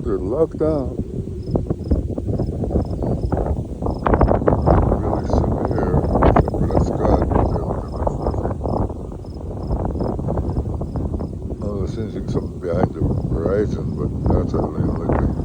roads are locked down. Really severe, except for that sky right there. Look at that stuff. Oh, it seems like something behind the horizon, but that's how they look at.